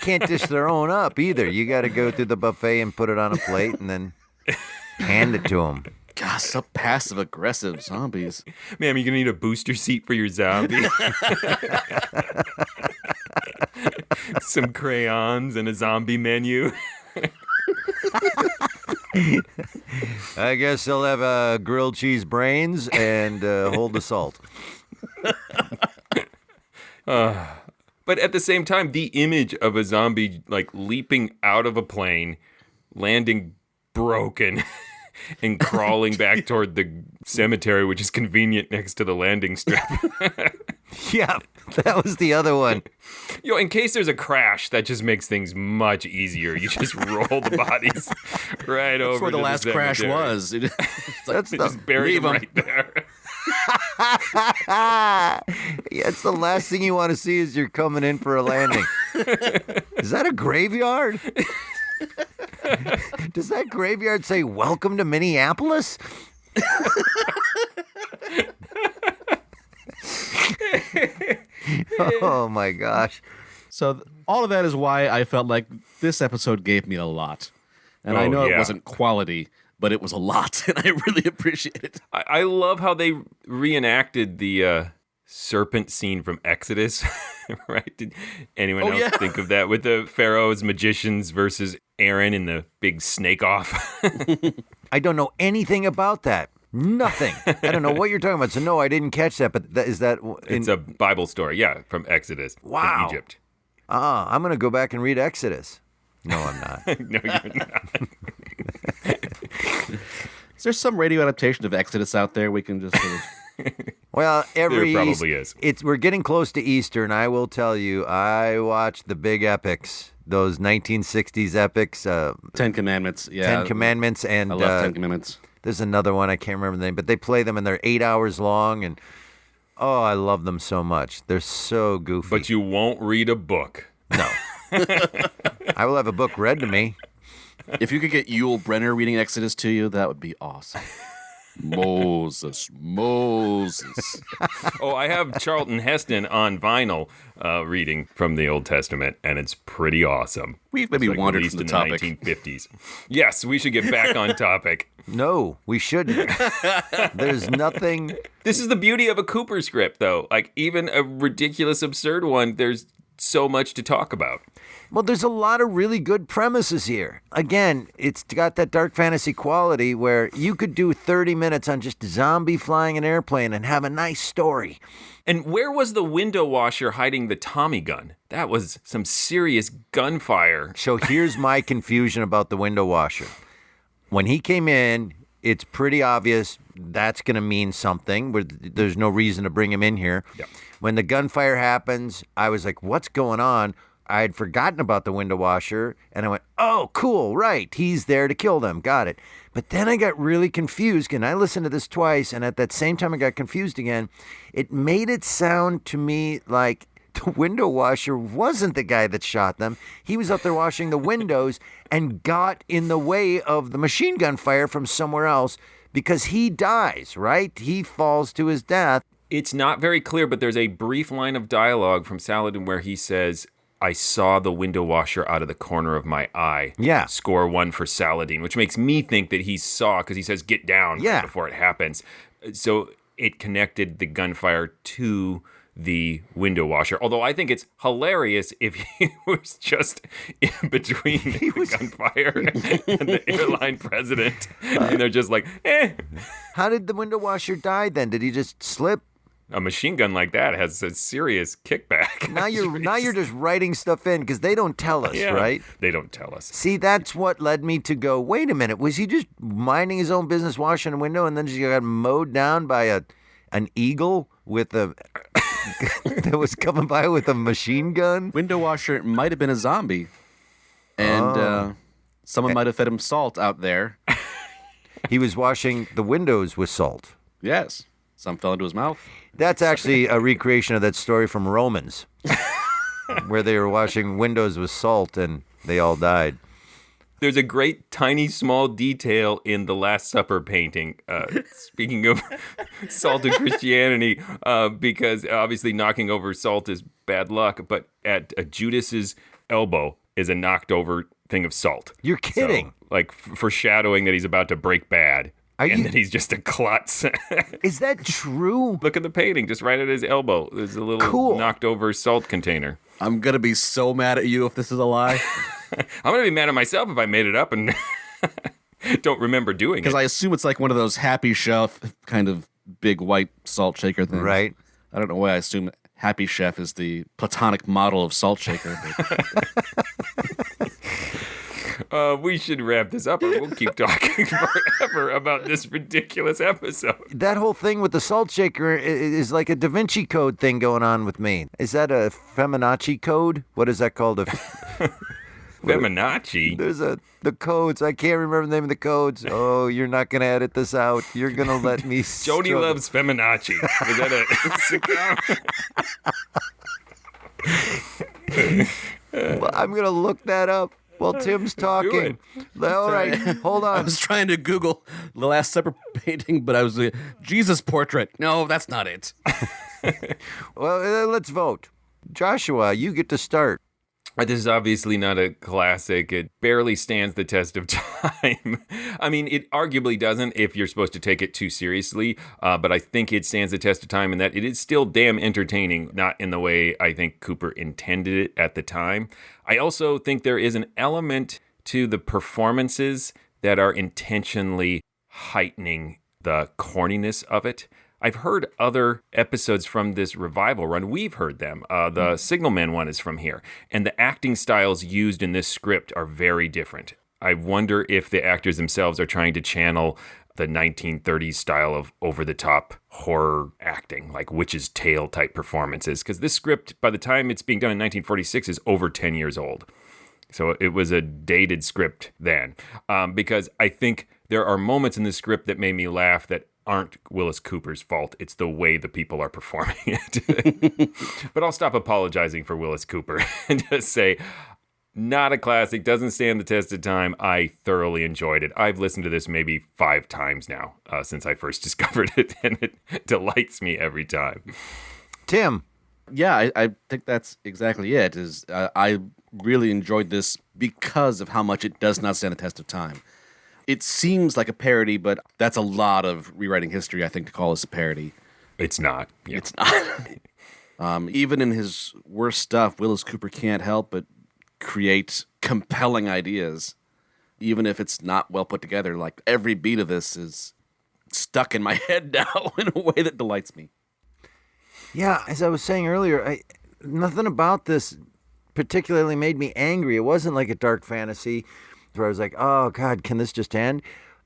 can't dish their own up either. You got to go through the buffet and put it on a plate and then hand it to them. God, so passive-aggressive zombies. Man, you're going to need a booster seat for your zombie. Some crayons and a zombie menu. I guess they'll have grilled cheese brains and hold the salt. But at the same time, the image of a zombie like leaping out of a plane, landing broken, and crawling back toward the cemetery, which is convenient next to the landing strip. Yeah, that was the other one. In case there's a crash, that just makes things much easier. You just roll the bodies right over. That's where the last crash was. Just bury them right there. Yeah, it's the last thing you want to see as you're coming in for a landing. Is that a graveyard? Does that graveyard say, "Welcome to Minneapolis"? Oh, my gosh. So all of that is why I felt like this episode gave me a lot. And I know it wasn't quality, but it was a lot, and I really appreciate it. I love how they reenacted the serpent scene from Exodus, right? Did anyone else think of that? With the pharaoh's magicians versus Aaron in the big snake off. I don't know anything about that. Nothing. I don't know what you're talking about. So, no, I didn't catch that. But is that... It's a Bible story, from Exodus. Wow. In Egypt. I'm going to go back and read Exodus. No, I'm not. No, you're not. Is there some radio adaptation of Exodus out there we can just sort of... Well, there probably is. We're getting close to Easter, and I will tell you, I watched the big epics, those 1960s epics. 10 Commandments, yeah. 10 Commandments. And I love 10 Commandments. There's another one, I can't remember the name, but they play them, and they're 8 hours long, and I love them so much. They're so goofy. But you won't read a book. No. I will have a book read to me. If you could get Yul Brynner reading Exodus to you, that would be awesome. Moses. I have Charlton Heston on vinyl reading from the Old Testament, and it's pretty awesome. We've maybe wandered from the topic. In the 1950s. Yes, we should get back on topic. No, we shouldn't. There's nothing. This is the beauty of a Cooper script, though. Like, even a ridiculous, absurd one, there's so much to talk about. Well, there's a lot of really good premises here. Again, it's got that dark fantasy quality where you could do 30 minutes on just a zombie flying an airplane and have a nice story. And where was the window washer hiding the Tommy gun? That was some serious gunfire. So here's my confusion about the window washer. When he came in, it's pretty obvious that's going to mean something. There's no reason to bring him in here. Yep. When the gunfire happens, I was like, what's going on? I had forgotten about the window washer, and I went, oh, cool, right. He's there to kill them. Got it. But then I got really confused, and I listened to this twice, and at that same time I got confused again. It made it sound to me like the window washer wasn't the guy that shot them. He was up there washing the windows and got in the way of the machine gun fire from somewhere else because he dies, right? He falls to his death. It's not very clear, but there's a brief line of dialogue from Saladin where he says, I saw the window washer out of the corner of my eye. Yeah. Score 1 for Saladin, which makes me think that he saw, because he says, get down right before it happens. So it connected the gunfire to the window washer. Although I think it's hilarious if he was just in between the gunfire and the airline president. And they're just like, eh. How did the window washer die then? Did he just slip? A machine gun like that has a serious kickback. Now you're just writing stuff in because they don't tell us, right? They don't tell us. See, that's what led me to go, wait a minute, was he just minding his own business, washing a window, and then just got mowed down by an eagle with a that was coming by with a machine gun? Window washer might have been a zombie, and someone might have fed him salt out there. He was washing the windows with salt. Yes. Some fell into his mouth. That's actually a recreation of that story from Romans, where they were washing windows with salt and they all died. There's a great, tiny, small detail in the Last Supper painting. Speaking of salt and Christianity, because obviously knocking over salt is bad luck, but at Judas's elbow is a knocked over thing of salt. You're kidding. So, like foreshadowing that he's about to break bad. That he's just a klutz. Is that true? Look at the painting, just right at his elbow. There's a little knocked over salt container. I'm going to be so mad at you if this is a lie. I'm going to be mad at myself if I made it up and don't remember doing it. Because I assume it's like one of those Happy Chef kind of big white salt shaker things. Right. I don't know why I assume Happy Chef is the platonic model of salt shaker. We should wrap this up or we'll keep talking forever about this ridiculous episode. That whole thing with the salt shaker is like a Da Vinci Code thing going on with me. Is that a Feminaci code? What is that called? Feminaci? There's the codes. I can't remember the name of the codes. Oh, you're not going to edit this out. You're going to let me Jody loves Feminaci. Is that a sitcom? Well, I'm going to look that up. While Tim's talking. All right, hold on. I was trying to Google the Last Supper painting, but I was Jesus portrait. No, that's not it. Well, let's vote. Joshua, you get to start. This is obviously not a classic. It barely stands the test of time. I mean, it arguably doesn't if you're supposed to take it too seriously, but I think it stands the test of time in that it is still damn entertaining, not in the way I think Cooper intended it at the time. I also think there is an element to the performances that are intentionally heightening the corniness of it. I've heard other episodes from this revival run. We've heard them. The Signalman one is from here. And the acting styles used in this script are very different. I wonder if the actors themselves are trying to channel the 1930s style of over-the-top horror acting, like Witch's Tale type performances. Because this script, by the time it's being done in 1946, is over 10 years old. So it was a dated script then. Because I think there are moments in this script that made me laugh that aren't Wyllis Cooper's fault. It's the way the people are performing it. But I'll stop apologizing for Wyllis Cooper and just say, not a classic, doesn't stand the test of time. I thoroughly enjoyed it. I've listened to this maybe 5 times now since I first discovered it, and it delights me every time. Tim. Yeah, I think that's exactly it. I really enjoyed this because of how much it does not stand the test of time. It seems like a parody, but that's a lot of rewriting history, I think, to call this a parody. It's not. Yeah. It's not. Even in his worst stuff, Wyllis Cooper can't help but create compelling ideas, even if it's not well put together. Like, every beat of this is stuck in my head now in a way that delights me. Yeah, as I was saying earlier, nothing about this particularly made me angry. It wasn't like a dark fantasy where I was like, oh, God, can this just end?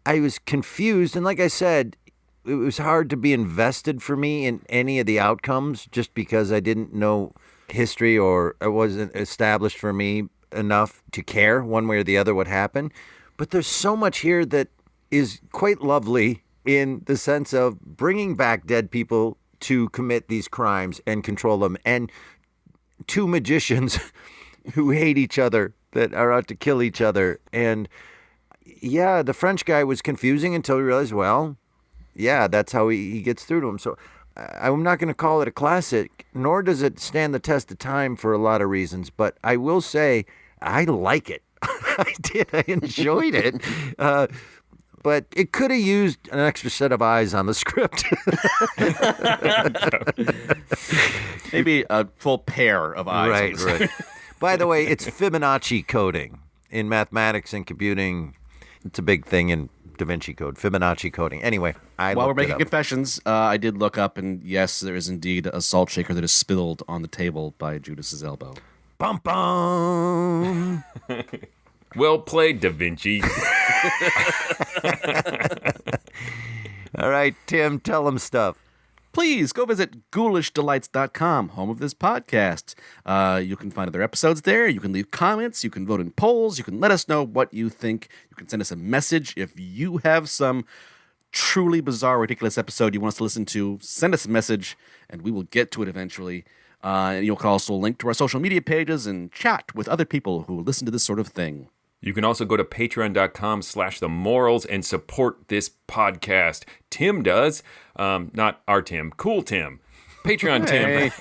I was confused, and like I said, it was hard to be invested for me in any of the outcomes just because I didn't know history, or it wasn't established for me enough to care one way or the other what happened. But there's so much here that is quite lovely in the sense of bringing back dead people to commit these crimes and control them, and two magicians who hate each other that are out to kill each other. And yeah, the French guy was confusing until we realized, well, yeah, that's how he gets through to him. So I'm not going to call it a classic, nor does it stand the test of time for a lot of reasons. But I will say I like it. I did. I enjoyed it. But it could have used an extra set of eyes on the script. Maybe a full pair of eyes. Right. By the way, it's Fibonacci coding in mathematics and computing. It's a big thing in Da Vinci Code, Fibonacci coding. Anyway, while we're making confessions, I did look up, and yes, there is indeed a salt shaker that is spilled on the table by Judas's elbow. Bum bum. Well played, Da Vinci. All right, Tim, tell them stuff. Please go visit ghoulishdelights.com, home of this podcast. You can find other episodes there. You can leave comments. You can vote in polls. You can let us know what you think. You can send us a message. If you have some truly bizarre, ridiculous episode you want us to listen to, send us a message, and we will get to it eventually. And you'll also link to our social media pages and chat with other people who listen to this sort of thing. You can also go to patreon.com/themorals and support this podcast. Tim does. Not our Tim. Cool Tim. Patreon Tim.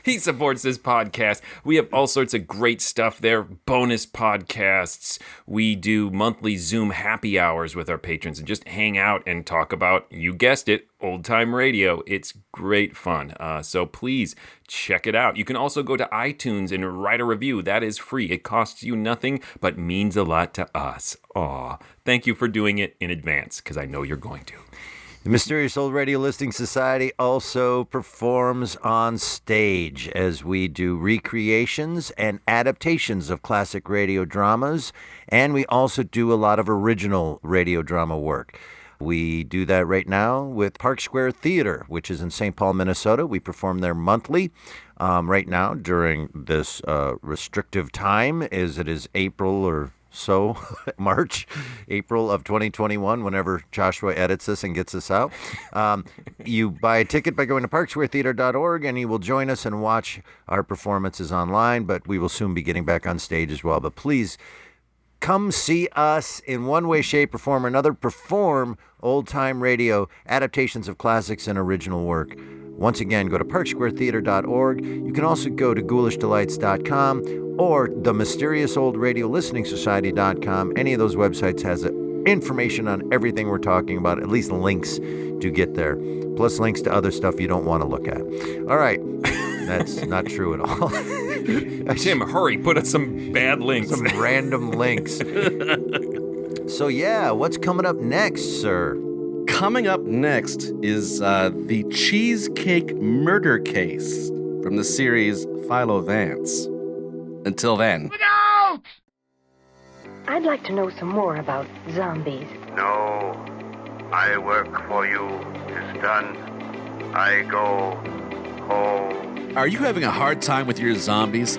He supports this podcast. We have all sorts of great stuff there. Bonus podcasts. We do monthly Zoom happy hours with our patrons and just hang out and talk about, you guessed it, old time radio. It's great fun. So please check it out. You can also go to iTunes and write a review. That is free. It costs you nothing, but means a lot to us. Aw, thank you for doing it in advance, because I know you're going to. The Mysterious Old Radio Listening Society also performs on stage as we do recreations and adaptations of classic radio dramas, and we also do a lot of original radio drama work. We do that right now with Park Square Theater, which is in St. Paul, Minnesota. We perform there monthly. Right now, during this restrictive time, as it is April or so, April of 2021, whenever Joshua edits this and gets this out. You buy a ticket by going to parksquaretheater.org, and you will join us and watch our performances online, but we will soon be getting back on stage as well. But please, come see us in one way, shape, or form or another. Perform old-time radio adaptations of classics and original work. Once again, go to parksquaretheater.org. You can also go to ghoulishdelights.com or the Mysterious Old Radio Listening Society.com. Any of those websites has information on everything we're talking about, at least links to get there, plus links to other stuff you don't want to look at. All right. That's not true at all. Tim, hurry, put us some bad links. Some random links. So, yeah, what's coming up next, sir? Coming up next is the Cheesecake Murder Case from the series Philo Vance. Until then. Look out! I'd like to know some more about zombies. No, I work for you. It's done. I go home. Are you having a hard time with your zombies?